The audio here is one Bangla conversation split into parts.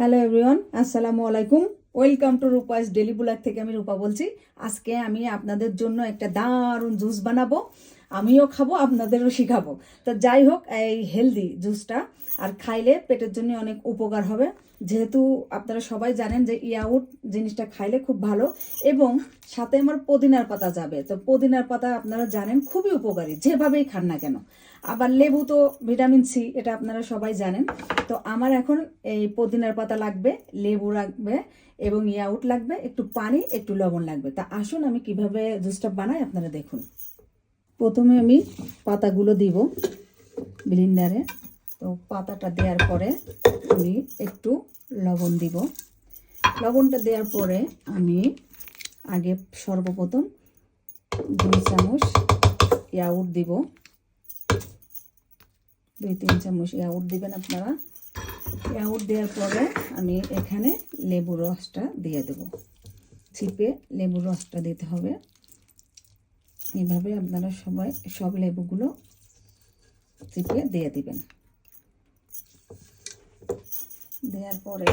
হ্যালো এভরিওয়ান, আসসালামু আলাইকুম। Welcome to Rupa's daily blog থেকে আমি রূপা বলছি। আজকে আমি আপনাদের জন্য একটা দারুণ জুস বানাবো, আমিও খাবো, আপনাদেরও শিখাবো। তো যাই হোক, এই হেলদি জুসটা আর খাইলে পেটের জন্য অনেক উপকার হবে। যেহেতু আপনারা সবাই জানেন যে ইয়াউট জিনিসটা খাইলে খুব ভালো, এবং সাথে আমার পুদিনার পাতা যাবে। তো পুদিনার পাতা আপনারা জানেন খুবই উপকারী, যেভাবেই খান না কেন। আবার লেবু তো ভিটামিন সি, এটা আপনারা সবাই জানেন। তো আমার এখন এই পুদিনার পাতা লাগবে, লেবু লাগবে, এবং ইয়াউট লাগবে, একটু পানি, একটু লবণ লাগবে। তা আসুন আমি কিভাবে জুসটা বানাই আপনারা দেখুন। প্রথমে আমি পাতাগুলো দিব ব্লেন্ডারে। তো পাতাটা দেওয়ার পরে আমি একটু লবণ দিব। লবণটা দেওয়ার পরে আমি আগে সর্বপ্রথম 2 চামচ ইয়াউট দিব। 2-3 চামচ ইয়াউট দিবেন আপনারা। ইয়াউট দেওয়ার পরে আমি এখানে লেবুর রসটা দিয়ে দেব। চিপে লেবুর রসটা দিতে হবে। এইভাবে আপনারা সবাই সব লেবুগুলো চিপে দিয়ে দিবেন। দেওয়ার পরে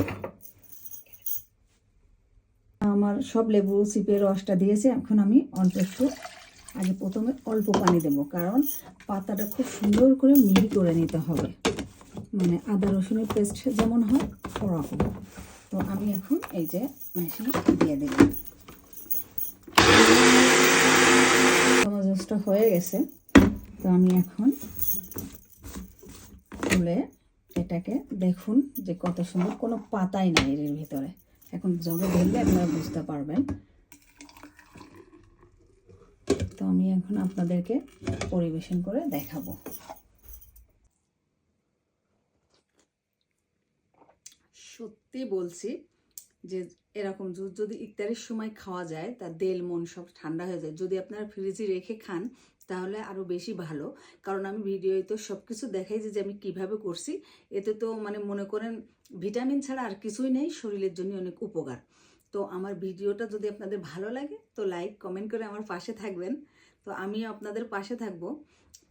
আমার সব লেবু চিপে রসটা দিয়েছে। এখন আমি অল্প একটু আগে প্রথমে অল্প পানি দেব, কারণ পাতাটা খুব সুন্দর করে মিহি করে নিতে হবে, মানে আদা রসুনের পেস্ট যেমন হয় ওরকম। তো আমি এখন এই যে মেশিন দিয়ে দেব। আমার জুসটা হয়ে গেছে। তো আমি এখন তুলে এটাকে দেখুন যে কত সুন্দর, কোনো পাতাই নাই এর ভিতরে। এখন জগে ঢেললে আপনারা বুঝতে পারবেন। তো আমি এখন আপনাদেরকে পরিবেশন করে দেখাবো। সত্যি বলছি যে এরকম জুস যদি ইফতারের সময় খাওয়া যায়, তার দেল মন সব ঠান্ডা হয়ে যায়। যদি আপনারা ফ্রিজে রেখে খান তাহলে আরও বেশি ভালো, কারণ আমি ভিডিওতে তো সব কিছু দেখাই যে আমি কিভাবে করছি। এতে তো মানে মনে করেন ভিটামিন ছাড়া আর কিছুই নেই, শরীরের জন্য অনেক উপকার। তো আমার ভিডিওটা যদি আপনাদের ভালো লাগে তো লাইক কমেন্ট করে আমার পাশে থাকবেন। তো আমিও আপনাদের পাশে থাকবো,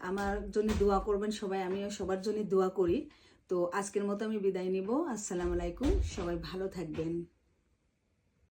আমার জন্য দোয়া করবেন সবাই, আমিও সবার জন্য দোয়া করি। তো আজকের মতো আমি বিদায় নিব। আসসালামু আলাইকুম, সবাই ভালো থাকবেন।